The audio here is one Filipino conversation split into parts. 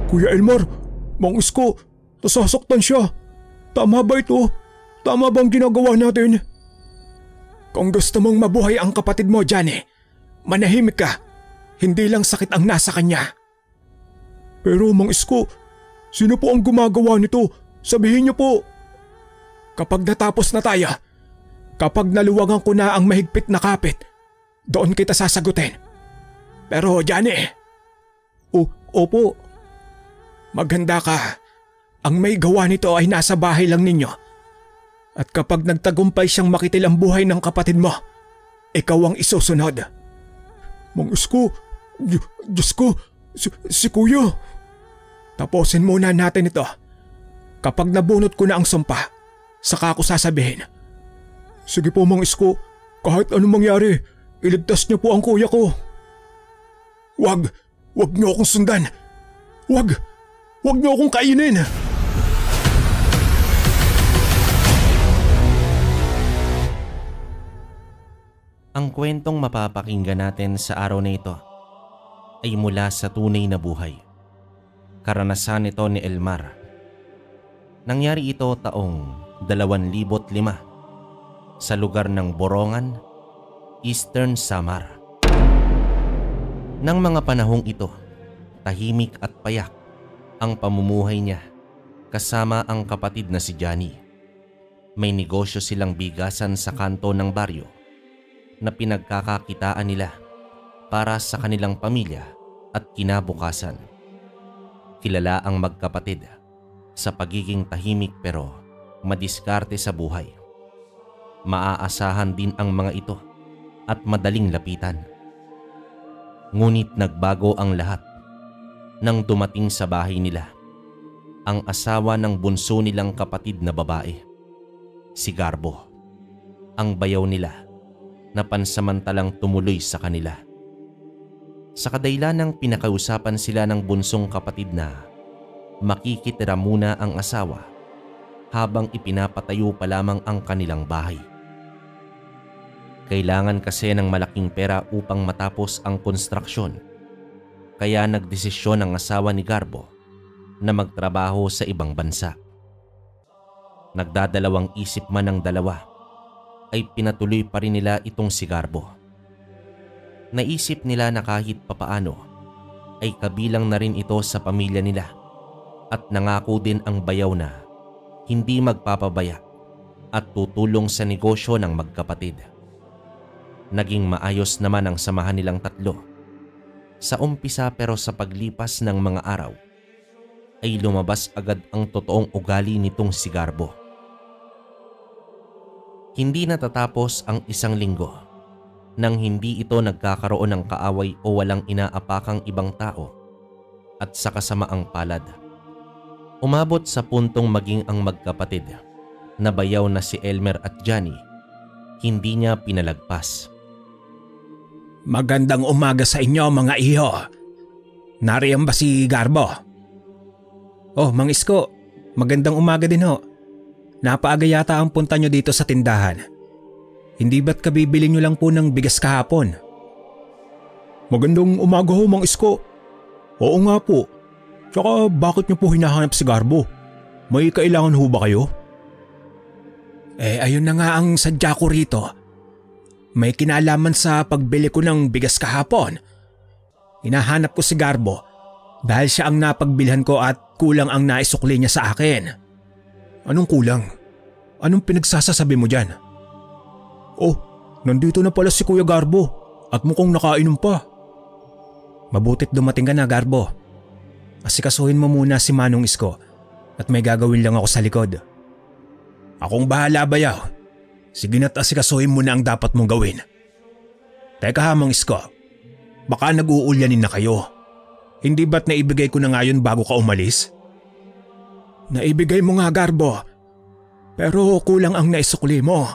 Kuya Elmar, Mang Isko, nasasaktan siya. Tama ba ito? Tama bang ginagawa natin? Kung gusto mong mabuhay ang kapatid mo, Johnny, manahimik ka. Hindi lang sakit ang nasa kanya. Pero Mang Isko, sino po ang gumagawa nito? Sabihin niyo po. Kapag natapos na tayo, kapag naluwagan ko na ang mahigpit na kapit, doon kita sasagutin. Pero Johnny… Opo. Maganda ka. Ang may gawa nito ay nasa bahay lang ninyo. At kapag nagtagumpay siyang makitil ang buhay ng kapatid mo, ikaw ang isusunod. Mang Isko, Diyos ko, si Kuya. Tapusin muna natin ito. Kapag nabunot ko na ang sumpa, saka ako sasabihin. Sige po Mang Isko, kahit anong mangyari, iligtas niyo po ang kuya ko. Wag niyo akong sundan. Wag niyo akong kainin. Ang kwentong mapapakinggan natin sa araw na ito ay mula sa tunay na buhay. Karanasan ito ni Elmar. Nangyari ito taong 2005 sa lugar ng Borongan, Eastern Samar. Nang mga panahong ito, tahimik at payak ang pamumuhay niya kasama ang kapatid na si Johnny. May negosyo silang bigasan sa kanto ng baryo na pinagkakakitaan nila para sa kanilang pamilya at kinabukasan. Kilala ang magkapatid sa pagiging tahimik pero madiskarte sa buhay. Maaasahan din ang mga ito at madaling lapitan. Ngunit nagbago ang lahat nang dumating sa bahay nila ang asawa ng bunso nilang kapatid na babae, si Garbo, ang bayaw nila na pansamantalang tumuloy sa kanila. Sa kadailanang pinakausapan sila ng bunsong kapatid na makikitira muna ang asawa habang ipinapatayo pa lamang ang kanilang bahay. Kailangan kasi ng malaking pera upang matapos ang konstruksyon, kaya nagdesisyon ang asawa ni Garbo na magtrabaho sa ibang bansa. Nagdadalawang isip man ang dalawa, ay pinatuloy pa rin nila itong si Garbo. Naisip nila na kahit papaano ay kabilang na rin ito sa pamilya nila at nangako din ang bayaw na hindi magpapabaya at tutulong sa negosyo ng magkapatid. Naging maayos naman ang samahan nilang tatlo. Sa umpisa pero sa paglipas ng mga araw ay lumabas agad ang totoong ugali nitong si Garbo. Hindi natatapos ang isang linggo nang hindi ito nagkakaroon ng kaaway o walang inaapakang ibang tao at sa kasamaang palad. Umabot sa puntong maging ang magkapatid na bayaw na si Elmer at Johnny hindi niya pinalagpas. Magandang umaga sa inyo mga iho. Nariyan ba si Garbo? Oh, Mang Isko, magandang umaga din ho. Napaaga yata ang punta nyo dito sa tindahan. Hindi ba't kabibili nyo lang po ng bigas kahapon? Magandang umaga ho Mang Isko. Oo nga po. Tsaka bakit nyo po hinahanap si Garbo? May kailangan ho ba kayo? Ayun na nga ang sadya ko rito. May kinalaman sa pagbili ko ng bigas kahapon. Hinahanap ko si Garbo dahil siya ang napagbilhan ko at kulang ang naisukli niya sa akin. Anong kulang? Anong pinagsasasabi mo dyan? Oh, nandito na pala si Kuya Garbo at mukhang nakainom pa. Mabutit dumating ka na, Garbo. Asikasuhin mo muna si Manong Isko at may gagawin lang ako sa likod. Akong bahala, bayaw. Sige na't asikasuhin mo na ang dapat mong gawin. Teka ha, Mang Isko. Baka nag-uulyanin na kayo. Hindi ba't naibigay ko na ngayon bago ka umalis? Naibigay mo nga, Garbo. Pero kulang ang naisukli mo.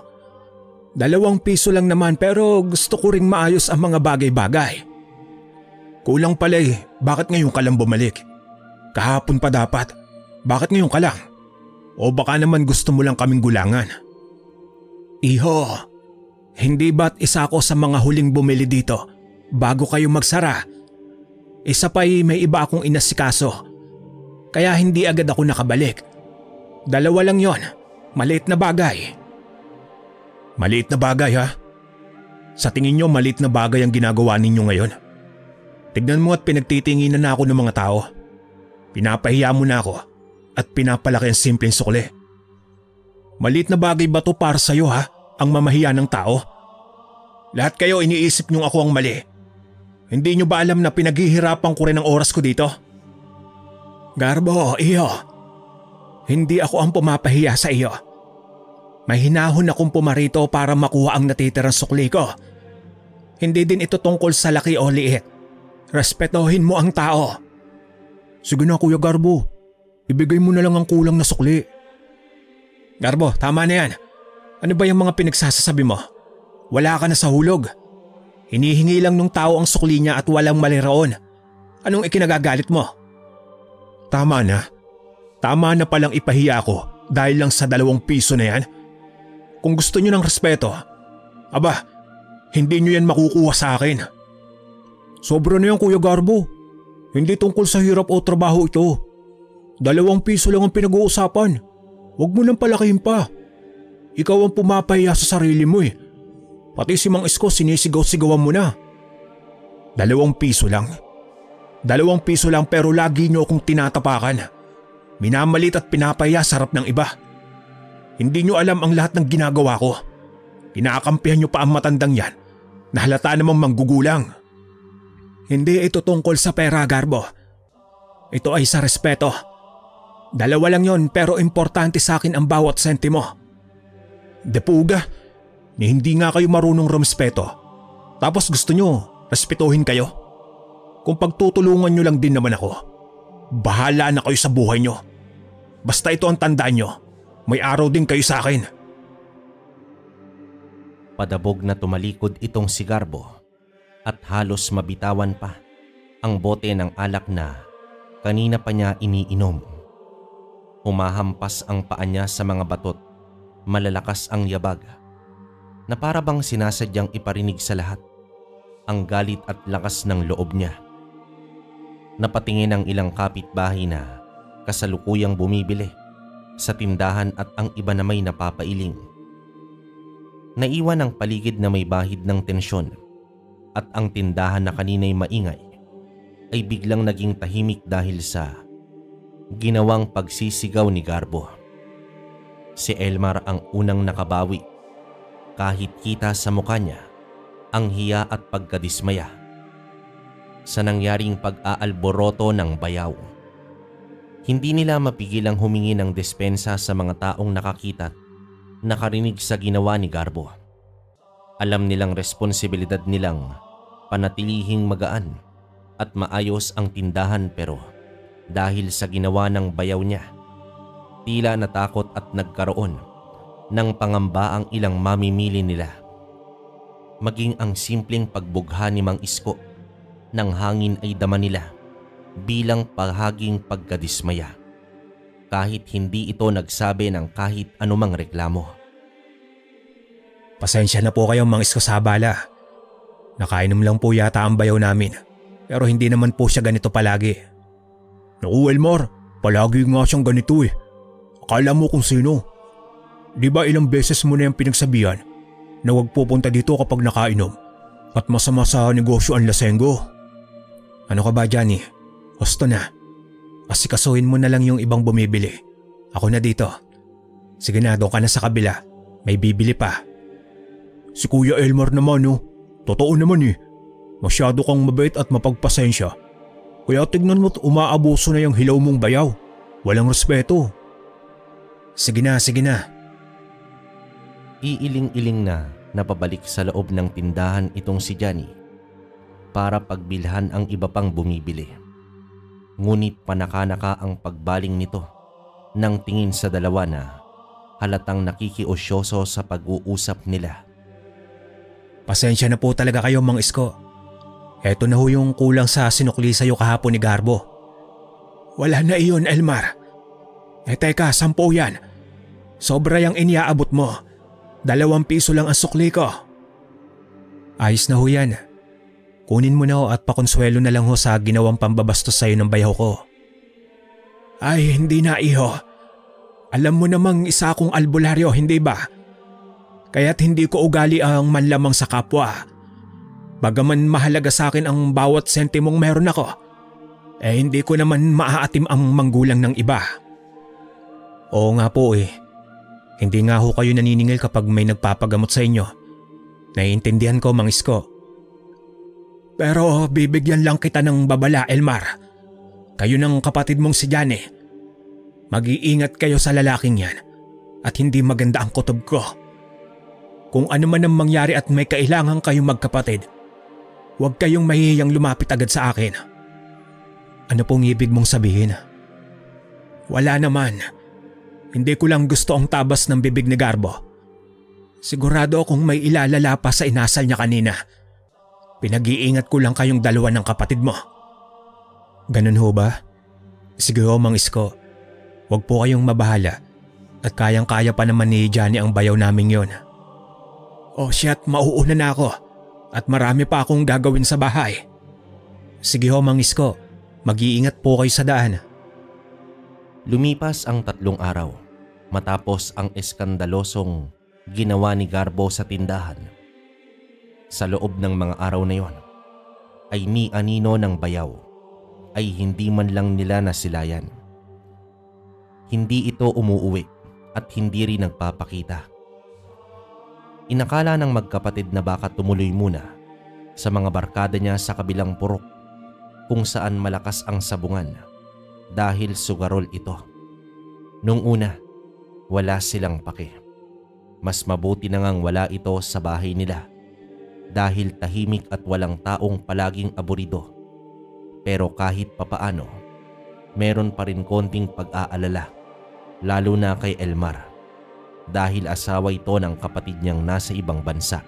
2 piso lang naman pero gusto ko ring maayos ang mga bagay-bagay. Kulang pala eh. Bakit ngayon ka lang bumalik? Kahapon pa dapat. Bakit ngayon ka lang? O baka naman gusto mo lang kaming gulangan? Iho, hindi ba't isa ako sa mga huling bumili dito bago kayo magsara? Isa pa'y may iba akong inasikaso. Kaya hindi agad ako nakabalik. 2 lang yon. Maliit na bagay. Maliit na bagay ha? Sa tingin nyo maliit na bagay ang ginagawa ninyo ngayon? Tignan mo at pinagtitinginan na ako ng mga tao. Pinapahiya mo na ako at pinapalaki ang simpleng sukli. Maliit na bagay ba to para sa'yo ha? Ang mamahiya ng tao? Lahat kayo iniisip nyo ako ang mali. Hindi nyo ba alam na pinaghihirapan ko rin ang oras ko dito? Garbo, iyo. Hindi ako ang pumapahiya sa iyo. May hinahon akong pumarito para makuha ang natitirang sukli ko. Hindi din ito tungkol sa laki o liit. Respetuhin mo ang tao. Sige na Kuya Garbo, ibigay mo na lang ang kulang na sukli. Garbo, tama na yan. Ano ba yung mga pinagsasasabi mo? Wala ka na sa hulog. Hinihingi lang nung tao ang sukli niya at walang mali roon. Anong ikinagagalit mo? Tama na. Tama na palang ipahiya ko dahil lang sa 2 piso na yan. Kung gusto nyo ng respeto, aba, hindi nyo yan makukuha sa akin. Sobra na yan Kuya Garbo. Hindi tungkol sa hirap o trabaho ito. 2 piso lang ang pinag-uusapan. Huwag mo nang palakihin pa. Ikaw ang pumapahiya sa sarili mo eh. Pati si Mang Isko sinisigaw-sigawan mo na. 2 piso lang. 2 piso lang pero lagi nyo akong tinatapakan. Minamalit at pinapahiya sa harap ng iba. Hindi nyo alam ang lahat ng ginagawa ko. Kinakampihan nyo pa ang matandang yan na halata namang manggugulang. Hindi ito tungkol sa pera, Garbo. Ito ay sa respeto. 2 lang yon pero importante sa akin ang bawat sentimo. Depuga, ni hindi nga kayo marunong rumespeto. Tapos gusto nyo, respetuhin kayo. Kung pagtutulungan nyo lang din naman ako, bahala na kayo sa buhay nyo. Basta ito ang tandaan nyo. May araw din kayo sa akin. Padabog na tumalikod itong si Garbo at halos mabitawan pa ang bote ng alak na kanina pa niya iniinom. Humahampas ang paa niya sa mga batot, malalakas ang yabag na para bang sinasadyang iparinig sa lahat ang galit at lakas ng loob niya. Napatingin ang ilang kapitbahay na kasalukuyang bumibili sa tindahan at ang iba na may napapailing. Naiwan ang paligid na may bahid ng tensyon at ang tindahan na kanina'y maingay ay biglang naging tahimik dahil sa ginawang pagsisigaw ni Garbo. Si Elmar ang unang nakabawi kahit kita sa mukha niya ang hiya at pagkadismaya sa nangyaring pag-aalboroto ng bayaw. Hindi nila mapigilang humingi ng despensa sa mga taong nakakita at nakarinig sa ginawa ni Garbo. Alam nilang responsibilidad nilang panatilihing magaan at maayos ang tindahan pero dahil sa ginawa ng bayaw niya, tila natakot at nagkaroon ng pangamba ang ilang mamimili nila. Maging ang simpleng pagbugha ni Mang Isko ng hangin ay dama nila bilang bahaging pagkadismaya kahit hindi ito nagsabi ng kahit anumang reklamo. Pasensya na po kayo Mang Isko sa abala. Nakainom lang po yata ang bayaw namin pero hindi naman po siya ganito palagi. Naku Elmar, palagi nga siyang ganito eh. Akala mo kung sino. Di ba ilang beses mo na yung pinagsabihan na huwag pupunta dito kapag nakainom at masama sa negosyo ang lasenggo? Ano ka ba Johnny? Husto na. Asikasuhin mo na lang yung ibang bumibili. Ako na dito. Sige na, doon ka na sa kabila. May bibili pa. Si Kuya Elmar naman no. Totoo naman eh. Masyado kang mabait at mapagpasensya. Kaya tignan mo't umaabuso na yung hilaw mong bayaw. Walang respeto. Sige na, sige na. Iiling-iling na napabalik sa loob ng tindahan itong si Johnny para pagbilhan ang iba pang bumibili. Ngunit panaka-naka ang pagbaling nito nang tingin sa dalawa na halatang nakikiosyoso sa pag-uusap nila. Pasensya na po talaga kayo Mang Isko. Eto na ho yung kulang sa sinukli sa'yo kahapon ni Garbo. Wala na iyon Elmar. Teka, 10 yan. Sobra yung iniaabot mo. 2 piso lang ang sukli ko. Ayos na ho yan. Kunin mo na ho at pakonsuelo na lang ho sa ginawang pambabastos sa'yo ng bayaw ko. Ay, hindi na iho. Alam mo namang isa akong albularyo, hindi ba? Kaya't hindi ko ugali ang manlamang sa kapwa. Bagaman mahalaga sa akin ang bawat sentimong meron ako, hindi ko naman maaatim ang manggulang ng iba. Oo nga po eh. Hindi nga ho kayo naniningil kapag may nagpapagamot sa inyo. Naiintindihan ko, Mang Isko. Pero bibigyan lang kita ng babala, Elmar. Kayo ng kapatid mong si Johnny. Mag-iingat kayo sa lalaking yan at hindi maganda ang kutob ko. Kung ano man ang mangyari at may kailangan kayong magkapatid, huwag kayong mahihiyang lumapit agad sa akin. Ano pong ibig mong sabihin? Wala naman. Hindi ko lang gusto ang tabas ng bibig ni Garbo. Sigurado akong may ilalala pa sa inasal niya kanina. Pinag-iingat ko lang kayong dalawa ng kapatid mo. Ganun ho ba? Sige ho, Mang Isko. Huwag po kayong mabahala at kayang-kaya pa naman ni Johnny ang bayaw naming yon. Oh shit, mauuna na ako at marami pa akong gagawin sa bahay. Sige ho, Mang Isko. Mag-iingat po kayo sa daan. Lumipas ang 3 araw matapos ang eskandalosong ginawa ni Garbo sa tindahan. Sa loob ng mga araw na yon ay ni anino ng bayaw ay hindi man lang nila nasilayan. Hindi ito umuuwi at hindi rin nagpapakita. Inakala ng magkapatid na baka tumuloy muna sa mga barkada niya sa kabilang purok kung saan malakas ang sabungan dahil sugarol ito. Nung una, wala silang pake. Mas mabuti na ngang wala ito sa bahay nila dahil tahimik at walang taong palaging aburido. Pero kahit papaano, meron pa rin konting pag-aalala, lalo na kay Elmar dahil asawa ito ng kapatid niyang nasa ibang bansa.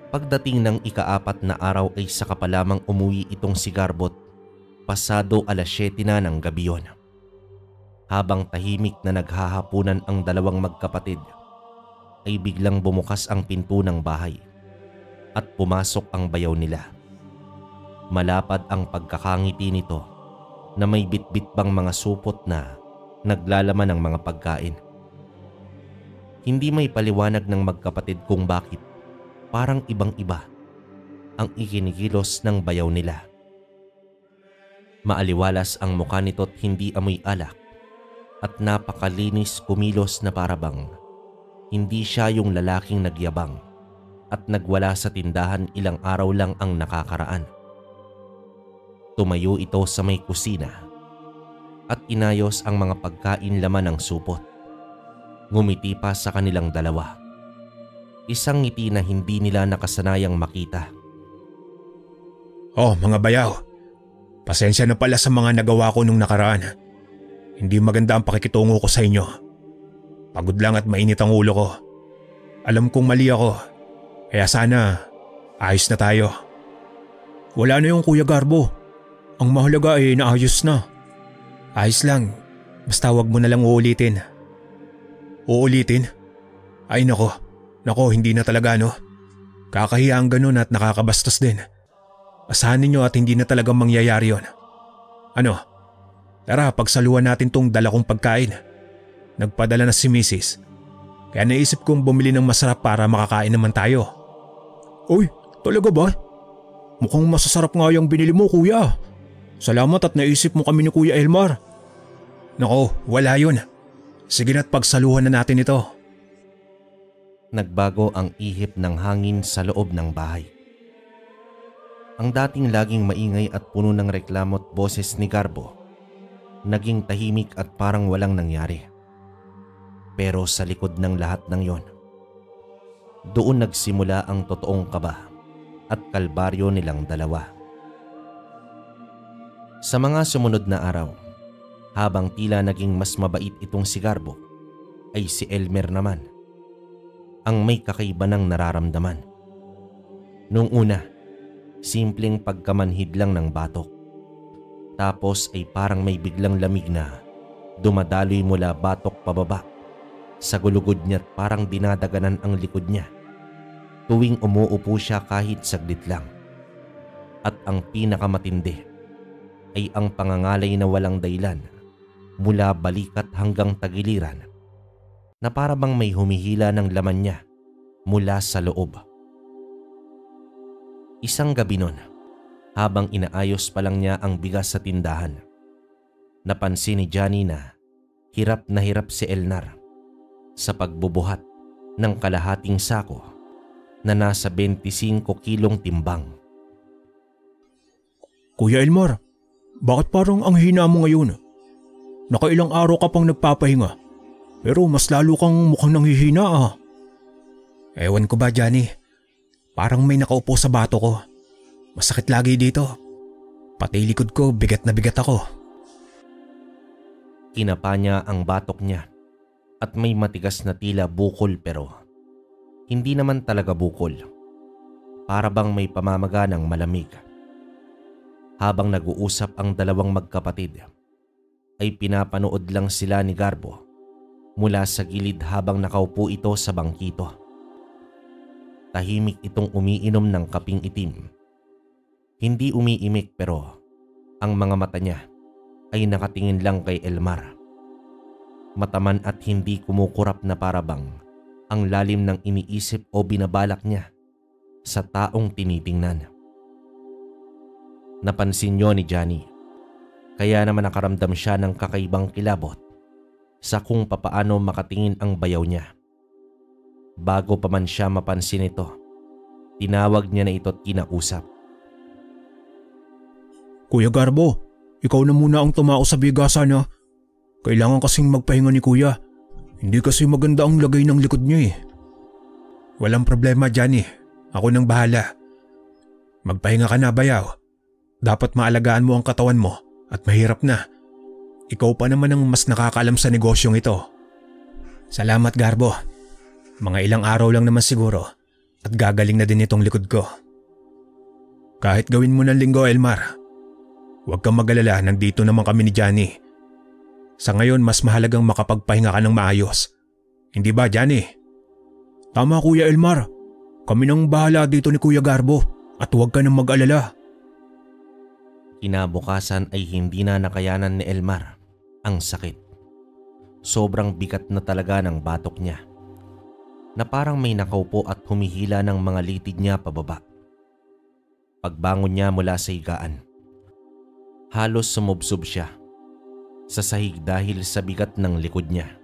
Pagdating ng ika-4 na araw ay saka pa lamang umuwi itong si Garbot, pasado 7:00 na ng gabi yon. Habang tahimik na naghahapunan ang dalawang magkapatid, ay biglang bumukas ang pinto ng bahay at pumasok ang bayaw nila. Malapad ang pagkakangiti nito na may bitbit bang mga supot na naglalaman ng mga pagkain. Hindi may paliwanag ng magkapatid kung bakit parang ibang-iba ang ikinikilos ng bayaw nila. Maaliwalas ang mukha nito't hindi amoy alak at napakalinis kumilos na parabang hindi siya yung lalaking nagyabang at nagwala sa tindahan ilang araw lang ang nakakaraan. Tumayo ito sa may kusina at inayos ang mga pagkain laman ng supot. Ngumiti pa sa kanilang dalawa. Isang ngiti na hindi nila nakasanayang makita. Oh, mga bayaw. Pasensya na pala sa mga nagawa ko nung nakaraan. Hindi maganda ang pakikitungo ko sa inyo. Pagod lang at mainit ang ulo ko. Alam kong mali ako. Kaya sana ayos na tayo. Wala na yung Kuya Garbo. Ang mahalaga ay naayos na. Ayos lang. Basta wag mo na lang uulitin. Uulitin? Ay nako. Nako, hindi na talaga no. Kakahiya ang ganun at nakakabastos din. Asahan ninyo at hindi na talagang mangyayari yon. Ano? Tara, pagsaluhan natin tong dala kong pagkain. Nagpadala na si Mrs. Kaya naisip kong bumili ng masarap para makakain naman tayo. Uy, talaga ba? Mukhang masasarap nga yung binili mo, kuya. Salamat at naisip mo kami ni Kuya Elmar. Nako, wala yun. Sige na't pagsaluhan na natin ito. Nagbago ang ihip ng hangin sa loob ng bahay. Ang dating laging maingay at puno ng reklamo't boses ni Garbo, naging tahimik at parang walang nangyari. Pero sa likod ng lahat ng yon, doon nagsimula ang totoong kaba at kalbaryo nilang dalawa. Sa mga sumunod na araw, habang tila naging mas mabait itong si Garbo, ay si Elmer naman ang may kakaiba ng nararamdaman. Nung una, simpleng pagkamanhid lang ng batok. Tapos ay parang may biglang lamig na dumadaloy mula batok pababa sa gulugod niya't parang dinadaganan ang likod niya tuwing umuupo siya kahit saglit lang. At ang pinakamatindi, ay ang pangangalay na walang dahilan mula balikat hanggang tagiliran na para bang may humihila ng laman niya mula sa loob. Isang gabi nun, habang inaayos pa lang niya ang bigas sa tindahan, napansin ni Johnny na hirap si Elnar sa pagbubuhat ng kalahating sako na nasa 25 kilong timbang. Kuya Elmar, bakit parang ang hina mo ngayon? Nakailang araw ka pang nagpapahinga, pero mas lalo kang mukhang nanghihina ah. Ewan ko ba, Johnny? Parang may nakaupo sa bato ko. Masakit lagi dito. Pati likod ko, bigat na bigat ako. Kinapa niya ang batok niya at may matigas na tila bukol pero hindi naman talaga bukol. Para bang may pamamaga ng malamig. Habang nag-uusap ang dalawang magkapatid, ay pinapanood lang sila ni Garbo mula sa gilid habang nakaupo ito sa bangkito. Tahimik itong umiinom ng kaping itim. Hindi umiimik pero ang mga mata niya ay nakatingin lang kay Elmar. Mataman at hindi kumukurap na parabang ang lalim ng iniisip o binabalak niya sa taong tinitingnan. Napansin niyo ni Johnny, kaya naman nakaramdam siya ng kakaibang kilabot sa kung papaano makatingin ang bayaw niya. Bago pa man siya mapansin ito, tinawag niya na ito't kinausap. Kuya Garbo, ikaw na muna ang tumao sa bigasan ha. Kailangan kasing magpahinga ni kuya. Hindi kasi maganda ang lagay ng likod niya eh. Walang problema, Johnny. Ako nang bahala. Magpahinga ka na, bayaw. Dapat maalagaan mo ang katawan mo at mahirap na. Ikaw pa naman ang mas nakakaalam sa negosyong ito. Salamat, Garbo. Mga ilang araw lang naman siguro at gagaling na din itong likod ko. Kahit gawin mo ng linggo, Elmar. Huwag kang mag-alala, nandito naman kami ni Johnny. Sa ngayon, mas mahalagang makapagpahinga ka ng maayos. Hindi ba, Johnny? Tama, Kuya Elmar. Kami nang bahala dito ni Kuya Garbo at huwag ka nang mag-alala. Kinabukasan ay hindi na nakayanan ni Elmar ang sakit. Sobrang bigat na talaga ng batok niya, na parang may nakaupo at humihila ng mga litid niya pababa. Pagbangon niya mula sa higaan, halos sumubsob siya sa sahig dahil sa bigat ng likod niya.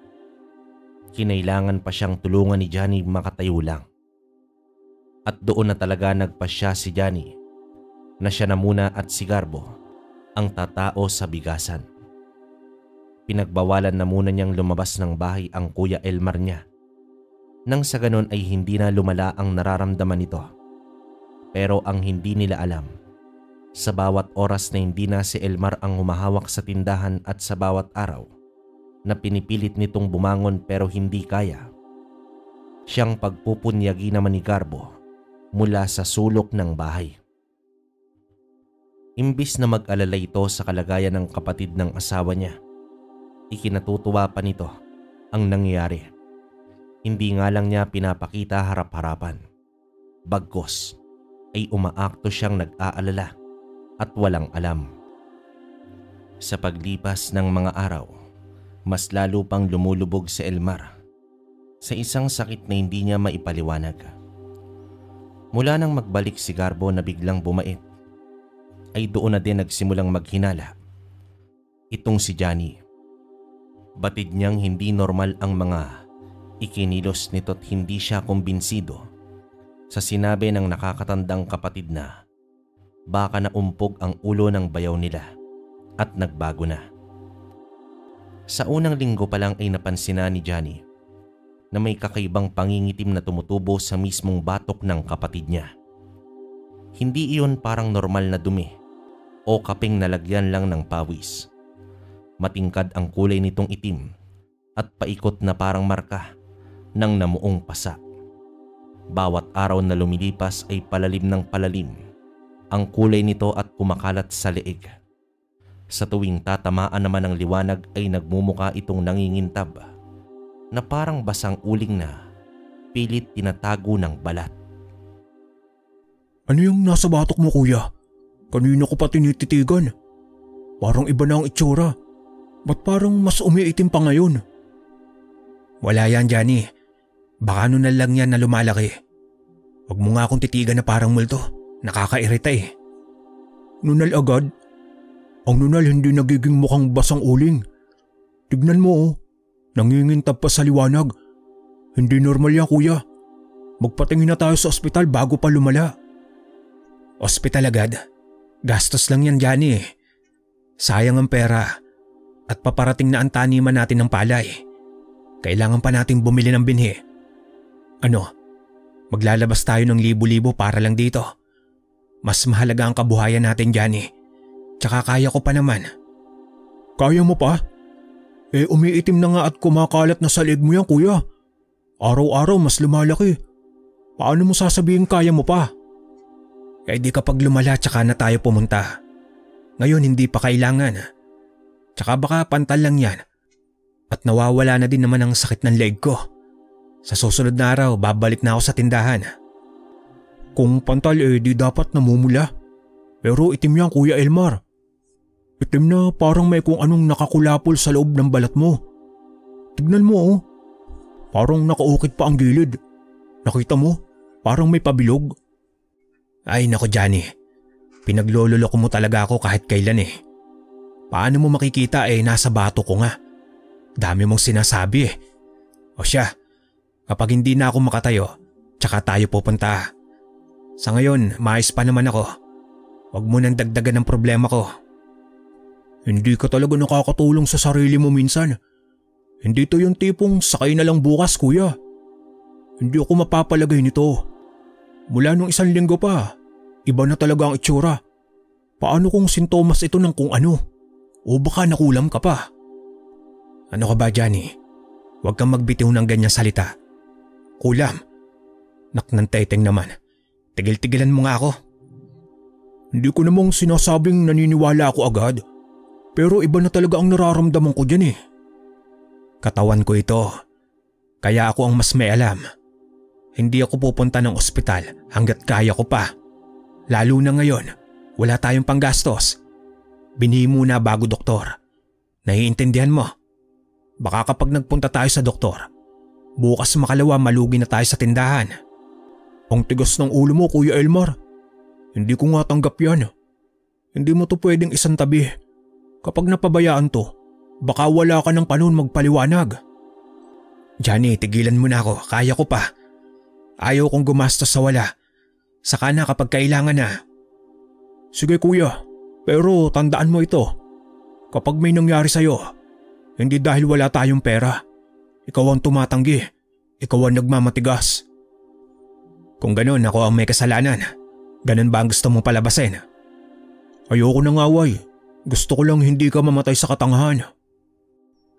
Kinailangan pa siyang tulungan ni Johnny makatayo lang. At doon na talaga nagpasya si Johnny na siya na muna at si Garbo ang tatao sa bigasan. Pinagbawalan na muna niyang lumabas ng bahay ang Kuya Elmar niya. Nang sa ganon ay hindi na lumala ang nararamdaman nito. Pero ang hindi nila alam, sa bawat oras na hindi na si Elmar ang humahawak sa tindahan at sa bawat araw na pinipilit nitong bumangon pero hindi kaya, siyang pagpupunyagi naman ni Garbo mula sa sulok ng bahay. Imbis na mag-alala ito sa kalagayan ng kapatid ng asawa niya, ikinatutuwa pa nito ang nangyayari. Hindi nga lang niya pinapakita harap-harapan. Bagkus ay umaakto siyang nag-aalala at walang alam. Sa paglipas ng mga araw, mas lalo pang lumulubog si Elmar sa isang sakit na hindi niya maipaliwanag. Mula nang magbalik si Garbo na biglang bumait, ay doon na din nagsimulang maghinala itong si Johnny. Batid niyang hindi normal ang mga ikinilos nito't hindi siya kumbinsido sa sinabi ng nakakatandang kapatid na baka naumpog ang ulo ng bayaw nila at nagbago na. Sa unang linggo pa lang ay napansin na ni Johnny na may kakaibang pangingitim na tumutubo sa mismong batok ng kapatid niya. Hindi iyon parang normal na dumi o kaping nalagyan lang ng pawis. Matingkad ang kulay nitong itim at paikot na parang marka ng namuong pasa. Bawat araw na lumilipas ay palalim ng palalim ang kulay nito at kumakalat sa leeg. Sa tuwing tatamaan naman ng liwanag ay nagmumuka itong nangingintab na parang basang uling na pilit tinatago ng balat. Ano yung nasa batok mo, kuya? Kanina ko pa tinititigan. Parang iba na ang itsura. Ba't parang mas umiitim pa ngayon? Wala yan, Johnny. Baka nunal lang yan na lumalaki. Huwag mo nga akong titigan na parang multo. Nakakairita eh. Nunal agad? Ang nunal hindi nagiging mukhang basang uling. Tignan mo oh. Nangingintab pa sa liwanag. Hindi normal yan kuya. Magpatingin na tayo sa ospital bago pa lumala. Ospital agad? Gastos lang yan, Johnny eh. Sayang ang pera. At paparating na ang taniman natin ng palay. Kailangan pa nating bumili ng binhi. Ano? Maglalabas tayo ng libo-libo para lang dito. Mas mahalaga ang kabuhayan natin, Johnny. Tsaka kaya ko pa naman. Kaya mo pa? Umiitim na nga at kumakalat na sa leg mo yan, kuya. Araw-araw mas lumalaki. Paano mo sasabihin kaya mo pa? Di kapag lumala tsaka na tayo pumunta. Ngayon hindi pa kailangan. Tsaka baka pantal lang yan. At nawawala na din naman ang sakit ng leg ko. Sa susunod na araw, babalik na ako sa tindahan. Kung pantal di dapat namumula. Pero itim yan, Kuya Elmar. Itim na parang may kung anong nakakulapol sa loob ng balat mo. Tignan mo oh. Parang nakaukit pa ang gilid. Nakita mo? Parang may pabilog. Ay nako Johnny. Pinaglololoko mo talaga ako kahit kailan eh. Paano mo makikita nasa bato ko nga. Dami mong sinasabi eh. O siya, kapag hindi na ako makatayo, tsaka tayo pupunta. Sa ngayon, maayos pa naman ako. Huwag mo nang dagdagan ng problema ko. Hindi ka talaga nakakatulong sa sarili mo minsan. Hindi to yung tipong sakay na lang bukas kuya. Hindi ako mapapalagay nito. Mula nung 1 linggo pa, iba na talaga ang itsura. Paano kung sintomas ito ng kung ano? O baka nakulam ka pa? Ano ka ba, Johnny? Huwag kang magbitiw ng ganyang salita. Kulam. Naknanteteng naman. Tigil-tigilan mo nga ako. Hindi ko namang sinasabing naniniwala ako agad. Pero iba na talaga ang nararamdaman ko dyan eh. Katawan ko ito. Kaya ako ang mas may alam. Hindi ako pupunta ng ospital hanggat kaya ko pa. Lalo na ngayon, wala tayong panggastos. Binihi muna bago doktor. Naiintindihan mo? Baka kapag nagpunta tayo sa doktor, bukas makalawa malugi na tayo sa tindahan. Ang tigas ng ulo mo, Kuya Elmar. Hindi ko nga tanggap yan. Hindi mo to pwedeng isang tabi. Kapag napabayaan to, baka wala ka ng panahon magpaliwanag. Johnny, tigilan mo na ako. Kaya ko pa. Ayaw kong gumastos sa wala. Saka na kapag kailangan na. Sige kuya, pero tandaan mo ito. Kapag may nangyari sa'yo, hindi dahil wala tayong pera. Ikaw ang tumatanggi. Ikaw ang nagmamatigas. Kung ganun, ako ang may kasalanan. Ganun ba ang gusto mong palabasin? Ayoko nang away. Gusto ko lang hindi ka mamatay sa katangahan.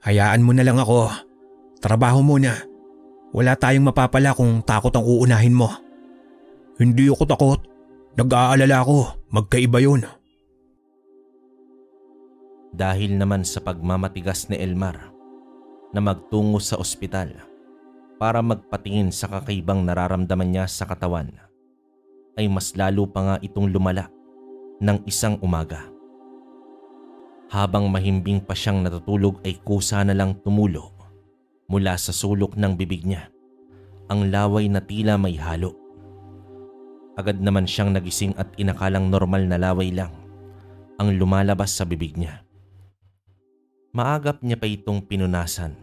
Hayaan mo na lang ako. Trabaho muna. Wala tayong mapapala kung takot ang uunahin mo. Hindi ako takot. Nag-aalala ako. Magkaiba yun. Dahil naman sa pagmamatigas ni Elmar na magtungo sa ospital para magpatingin sa kakaibang nararamdaman niya sa katawan, ay mas lalo pa nga itong lumala ng isang umaga. Habang mahimbing pa siyang natutulog ay kusa na lang tumulo mula sa sulok ng bibig niya ang laway na tila may halo. Agad naman siyang nagising at inakalang normal na laway lang ang lumalabas sa bibig niya. Maagap niya pa itong pinunasan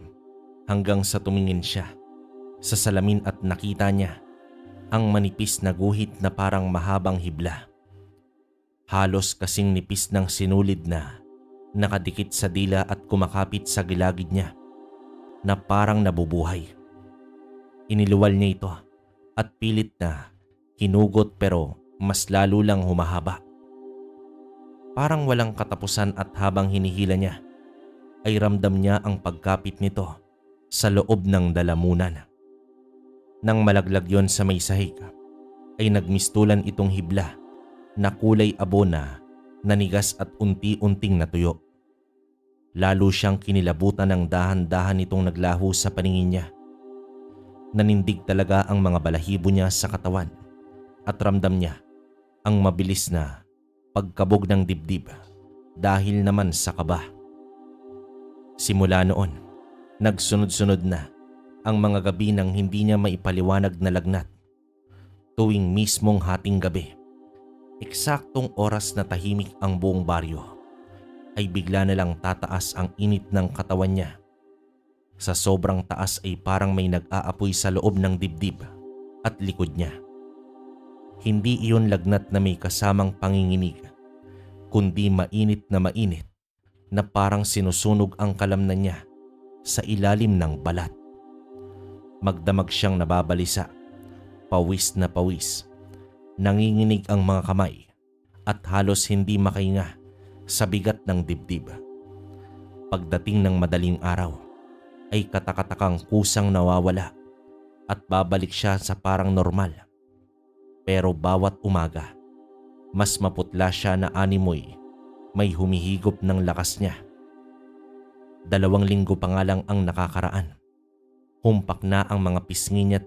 hanggang sa tumingin siya sa salamin at nakita niya ang manipis na guhit na parang mahabang hibla. Halos kasing nipis ng sinulid na nakadikit sa dila at kumakapit sa gilagid niya na parang nabubuhay. Iniluwal niya ito at pilit na hinugot pero mas lalo lang humahaba. Parang walang katapusan at habang hinihila niya ay ramdam niya ang pagkapit nito sa loob ng dalamunan. Nang malaglag yon sa may sahig, ay nagmistulan itong hibla na kulay abo na nanigas at unti-unting natuyo. Lalo siyang kinilabutan ng dahan-dahan itong naglaho sa paningin niya. Nanindig talaga ang mga balahibo niya sa katawan at ramdam niya ang mabilis na pagkabog ng dibdib dahil naman sa kaba. Simula noon, nagsunod-sunod na ang mga gabi nang hindi niya maipaliwanag na lagnat. Tuwing mismong hating gabi, eksaktong oras na tahimik ang buong baryo, ay bigla na lang tataas ang init ng katawan niya. Sa sobrang taas ay parang may nag-aapoy sa loob ng dibdib at likod niya. Hindi iyon lagnat na may kasamang panginginig, kundi mainit na parang sinusunog ang kalamnan niya sa ilalim ng balat. Magdamag siyang nababalisa, pawis na pawis. Nanginginig ang mga kamay at halos hindi makahinga sa bigat ng dibdib. Pagdating ng madaling araw, ay katakatakang kusang nawawala at babalik siya sa parang normal. Pero bawat umaga, mas maputla siya na animoy, may humihigop ng lakas niya. 2 linggo pa nga lang ang nakakaraan. Humpak na ang mga pisngi niya't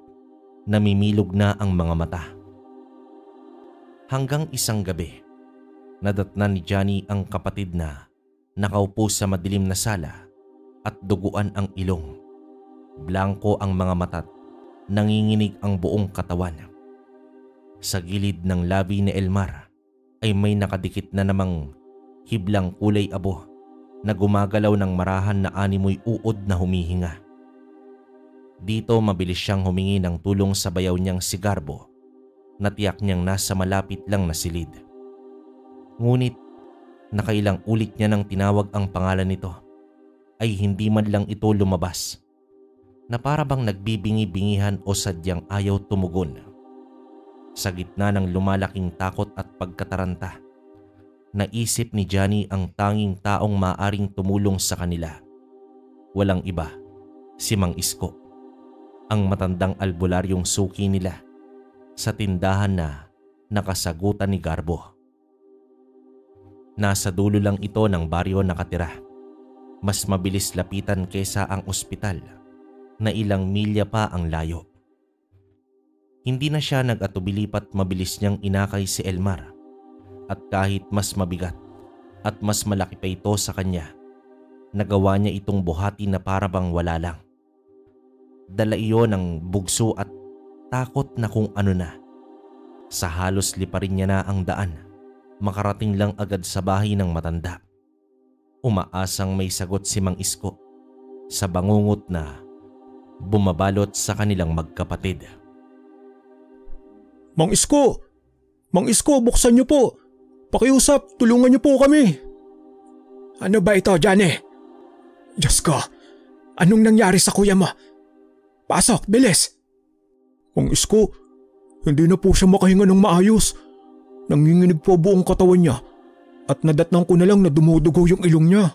namimilog na ang mga mata. Hanggang isang gabi, nadatnan ni Johnny ang kapatid na nakaupo sa madilim na sala at duguan ang ilong. Blanko ang mga mata't nanginginig ang buong katawan. Sa gilid ng labi ni Elmar ay may nakadikit na namang hiblang kulay abo na gumagalaw ng marahan na animoy uod na humihinga. Dito mabilis siyang humingi ng tulong sa bayaw niyang si Garbo na tiyak niyang nasa malapit lang na silid. Ngunit nakailang ulit niya nang tinawag ang pangalan nito ay hindi man lang ito lumabas, na para bang nagbibingi-bingihan o sadyang ayaw tumugon. Sa gitna ng lumalaking takot at pagkataranta, naisip ni Johnny ang tanging taong maaring tumulong sa kanila. Walang iba, si Mang Isko, ang matandang albularyong suki nila sa tindahan na nakasagutan ni Garbo. Nasa dulo lang ito ng baryo nakatira. Mas mabilis lapitan kaysa ang ospital na ilang milya pa ang layo. Hindi na siya nag-atubili pa't mabilis niyang inakay si Elmar, at kahit mas mabigat at mas malaki pa ito sa kanya, nagawa niya itong buhati na para bang wala lang. Dala iyon ng bugso at takot na kung ano na. Sa halos liparin niya na ang daan, makarating lang agad sa bahay ng matanda. Umaasang may sagot si Mang Isko sa bangungot na bumabalot sa kanilang magkapatid. Mang Isko! Mang Isko, buksan niyo po! Pakiusap, tulungan niyo po kami! Ano ba ito, Johnny? Diyos ko, anong nangyari sa kuya mo? Pasok, bilis! Mang Isko, hindi na po siya makahinga ng maayos. Nanginginig po buong katawan niya at nadatnang ko na lang na dumudugo yung ilong niya.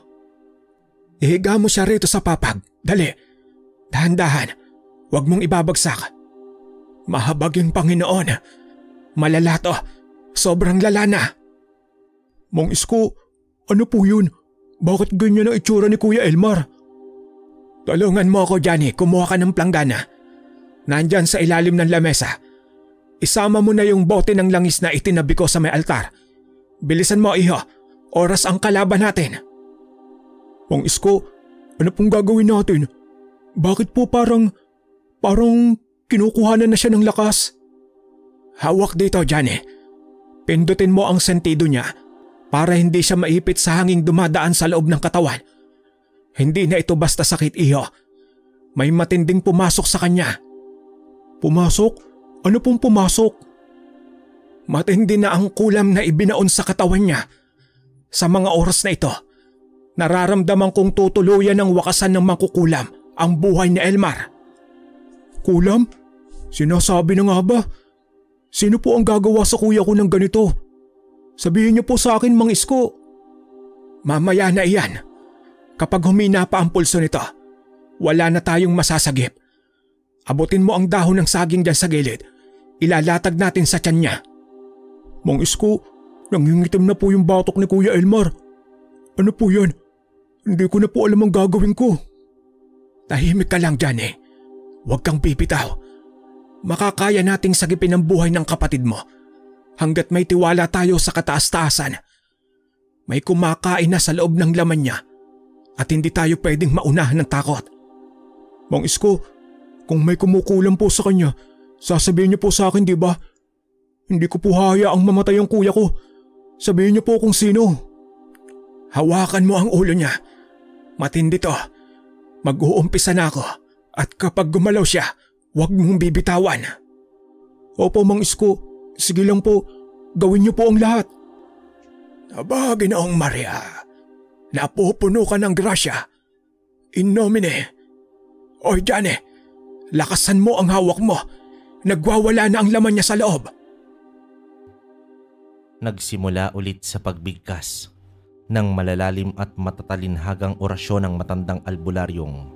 Ihiga mo siya rito sa papag. Dali. Dahan-dahan. Huwag mong ibabagsak. Mahabaging Panginoon. Malala to. Sobrang lala na. Mang Isko, ano po yun? Bakit ganyan ang itsura ni Kuya Elmar? Tulungan mo ako, Johnny. Kumuha ka ng planggana. Nandyan sa ilalim ng lamesa. Isama mo na yung bote ng langis na itinabi ko sa may altar. Bilisan mo, iho. Oras ang kalaban natin. Mang Isko, ano pong gagawin natin? Bakit po parang kinukuhanan na siya ng lakas? Hawak dito, Johnny. Pindutin mo ang sentido niya para hindi siya maipit sa hanging dumadaan sa loob ng katawan. Hindi na ito basta sakit, iho. May matinding pumasok sa kanya. Pumasok? Ano pong pumasok? Matindi na ang kulam na ibinaon sa katawan niya. Sa mga oras na ito, nararamdaman kong tutuluyan ng wakasan ng mangkukulam ang buhay ni Elmar. Kulam? Sinasabi na nga ba? Sino po ang gagawa sa kuya ko ng ganito? Sabihin niyo po sa akin, Mang Isko. Mamaya na iyan. Kapag humina pa ang pulso nito, wala na tayong masasagip. Abutin mo ang dahon ng saging dyan sa gilid. Ilalatag natin sa tiyan niya. Mang Isko, nangingitim na po yung batok ni Kuya Elmar. Ano po yan? Hindi ko na po alam ang gagawin ko. Tahimik ka lang, Johnny. Huwag kang pipitaw. Makakaya nating sagipin ang buhay ng kapatid mo hanggat may tiwala tayo sa kataas-taasan. May kumakain na sa loob ng laman niya at hindi tayo pwedeng maunahan ng takot. Mang Isko, kung may kumukulam po sa kanya, sasabihin niyo po sa akin, di ba? Hindi ko po hahayaang mamatay ang kuya ko. Sabihin niyo po kung sino. Hawakan mo ang ulo niya. Matindi to. Mag-uumpisa na ako at kapag gumalaw siya, huwag mong bibitawan. Opo, Mang Isko. Sige lang po. Gawin niyo po ang lahat. Aba, Ginoong Maria. Napupuno ka ng grasya. In nomine. O Johnny, lakasan mo ang hawak mo. Nagwawala na ang laman niya sa loob. Nagsimula ulit sa pagbigkas ng malalalim at matatalinhagang orasyon ng matandang albularyong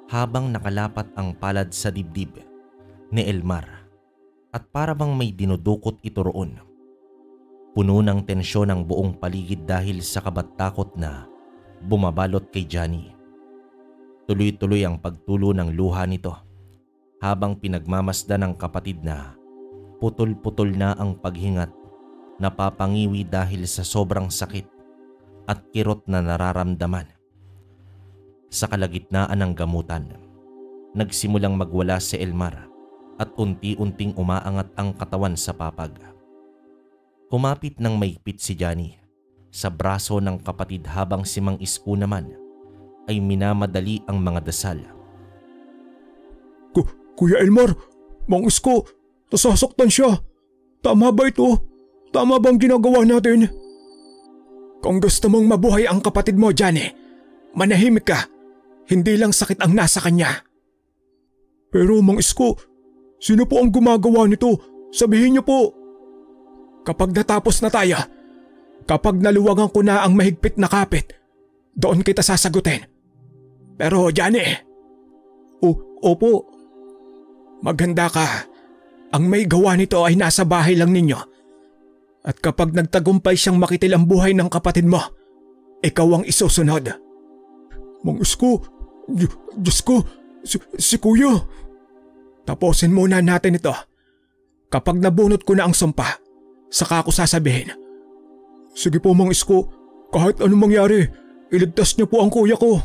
habang nakalapat ang palad sa dibdib ni Elmar at para bang may dinudukot ito roon. Puno ng tensyon ang buong paligid dahil sa kabat-takot na bumabalot kay Johnny. Tuloy-tuloy ang pagtulo ng luha nito habang pinagmamasdan ng kapatid na putol-putol na ang paghingat, napapangiwi dahil sa sobrang sakit at kirot na nararamdaman. Sa kalagitnaan ng gamutan, nagsimulang magwala si Elmar at unti-unting umaangat ang katawan sa papag. Kumapit ng maigpit si Johnny sa braso ng kapatid habang si Mang Isko naman ay minamadali ang mga dasal. Kuya Elmar, Mang Isko, nasasaktan siya. Tama ba ito? Tama bang ginagawa natin? Kung gusto mong mabuhay ang kapatid mo, Johnny, manahimik ka. Hindi lang sakit ang nasa kanya. Pero Mang Isko, sino po ang gumagawa nito? Sabihin niyo po. Kapag natapos na tayo, kapag naluwagan ko na ang mahigpit na kapit, doon kita sasagutin. Pero Johnny. Opo. Maganda ka. Ang may gawa nito ay nasa bahay lang ninyo. At kapag nagtagumpay siyang makitil ang buhay ng kapatid mo, ikaw ang isusunod. Mang Isko, Diyos ko, si Kuya. Tapusin muna natin ito. Kapag nabunot ko na ang sumpa, saka ako sasabihin. Sige po Mang Isko, kahit anong mangyari, iligtas niyo po ang kuya ko.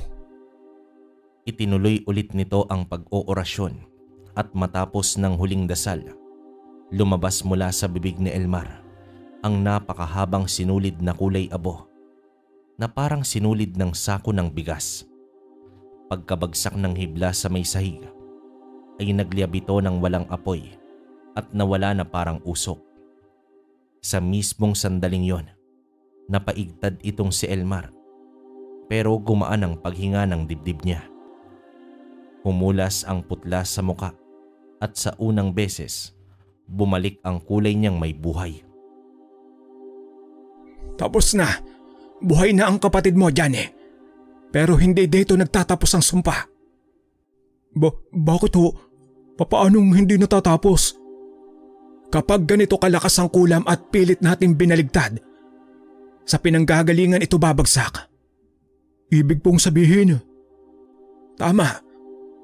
Itinuloy ulit nito ang pag-oorasyon at matapos ng huling dasal, lumabas mula sa bibig ni Elmar ang napakahabang sinulid na kulay abo na parang sinulid ng sako ng bigas. Pagkabagsak ng hibla sa may sahig ay nagliyab ito ng walang apoy at nawala na parang usok. Sa mismong sandaling yon, napaigtad itong si Elmar pero gumaan ang paghinga ng dibdib niya. Humulas ang putla sa muka at sa unang beses, bumalik ang kulay niyang may buhay. Tapos na. Buhay na ang kapatid mo, Johnny. Pero hindi dito nagtatapos ang sumpa. Bakit ho? Papaanong hindi natatapos? Kapag ganito kalakas ang kulam at pilit natin binaligtad, sa pinanggagalingan ito babagsak. Ibig pong sabihin? Tama.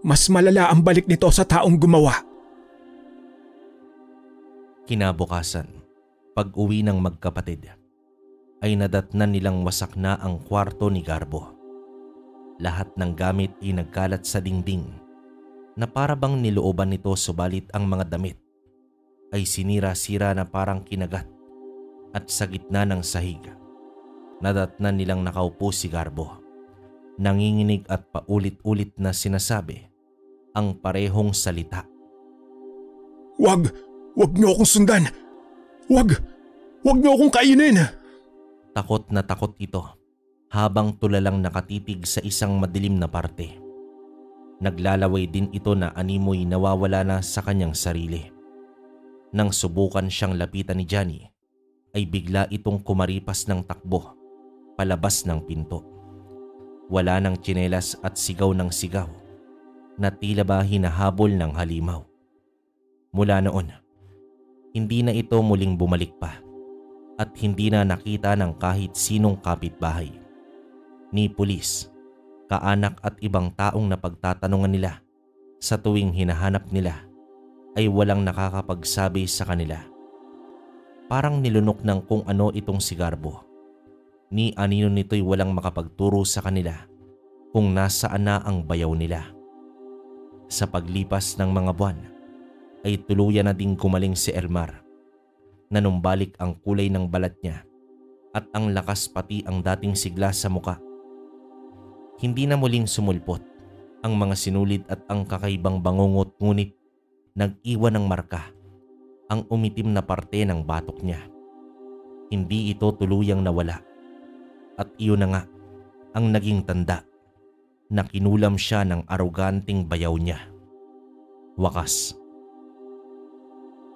Mas malala ang balik nito sa taong gumawa. Kinabukasan, pag-uwi ng magkapatid, ay nadatnan nilang wasak na ang kwarto ni Garbo. Lahat ng gamit ay nagkalat sa dingding na para bang nilooban nito, subalit ang mga damit ay sinira-sira na parang kinagat at sa gitna ng sahig, nadatnan nilang nakaupo si Garbo. Nanginginig at paulit-ulit na sinasabi ang parehong salita. Wag niyo akong sundan. Wag niyo akong kainin. Takot na takot ito habang tulalang nakatitig sa isang madilim na parte. Naglalaway din ito na animoy nawawala na sa kanyang sarili. Nang subukan siyang lapitan ni Johnny, ay bigla itong kumaripas ng takbo palabas ng pinto. Wala ng tsinelas at sigaw ng sigaw na tila ba hinahabol ng halimaw. Mula noon, hindi na ito muling bumalik pa at hindi na nakita ng kahit sinong kapitbahay, ni pulis, kaanak at ibang taong napagtatanungan nila. Sa tuwing hinahanap nila ay walang nakakapagsabi sa kanila. Parang nilunok ng kung ano itong si Garbo ni anino nito'y walang makapagturo sa kanila kung nasaan na ang bayaw nila. Sa paglipas ng mga buwan ay tuluyan na ding gumaling si Elmar. Nanumbalik ang kulay ng balat niya at ang lakas pati ang dating sigla sa muka. Hindi na muling sumulpot ang mga sinulid at ang kakaibang bangungot, ngunit nag-iwan ng marka ang umitim na parte ng batok niya. Hindi ito tuluyang nawala at iyon na nga ang naging tanda na kinulam siya ng aroganting bayaw niya. Wakas.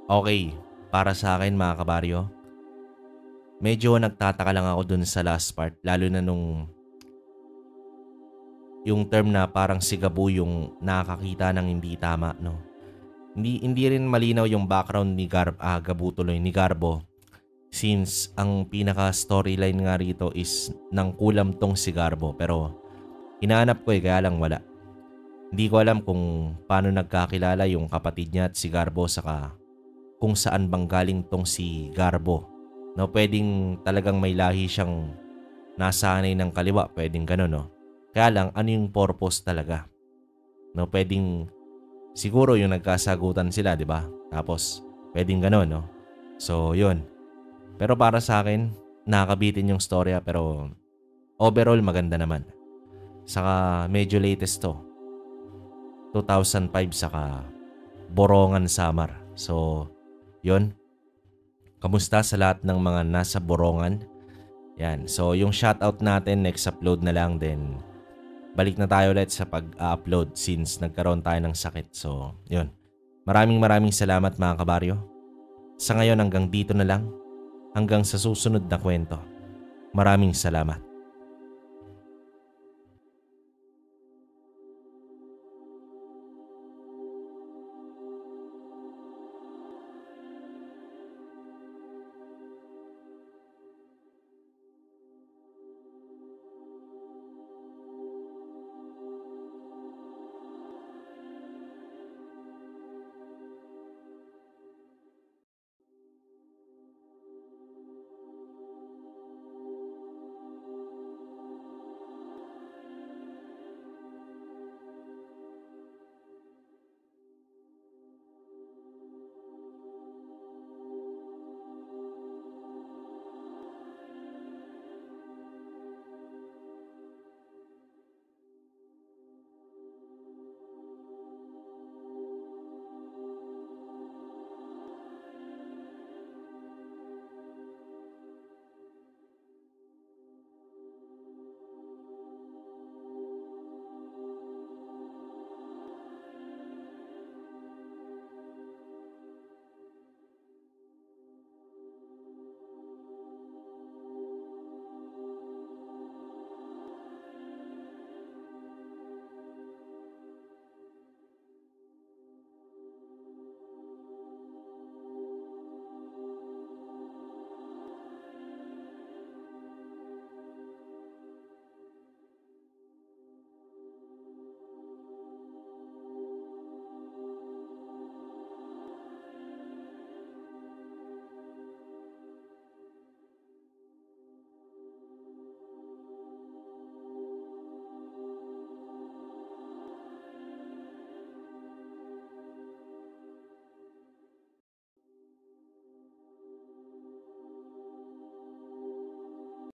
Okay, para sa akin mga kabaryo, medyo nagtataka lang ako dun sa last part, lalo na nung yung term na parang si Gabu yung nakakita ng hindi tama, no? Hindi rin malinaw yung background ni Gabu tuloy, ni Garbo. Since ang pinaka storyline nga rito is nang kulam tong si Garbo, pero hinahanap ko kaya lang wala. Hindi ko alam kung paano nagkakilala yung kapatid niya at si Garbo, saka kung saan bang galing tong si Garbo. No, pwedeng talagang may lahi siyang nasanay ng kaliwa, pwedeng gano'n, no? Kaya lang, ano yung purpose talaga? No, pwedeng siguro yung nagkasagutan sila, di ba? Tapos, pwedeng gano'n, no? So, yun. Pero para sa akin, nakakabitin yung storya, pero overall maganda naman. Saka medyo latest to. 2005, saka Borongan Samar. So, yun. Kamusta sa lahat ng mga nasa Borongan? Yan. So, yung shoutout natin, next upload na lang din. Balik na tayo ulit sa pag-upload since nagkaroon tayo ng sakit. So, yun. Maraming salamat mga kabaryo. Sa ngayon hanggang dito na lang. Hanggang sa susunod na kwento. Maraming salamat.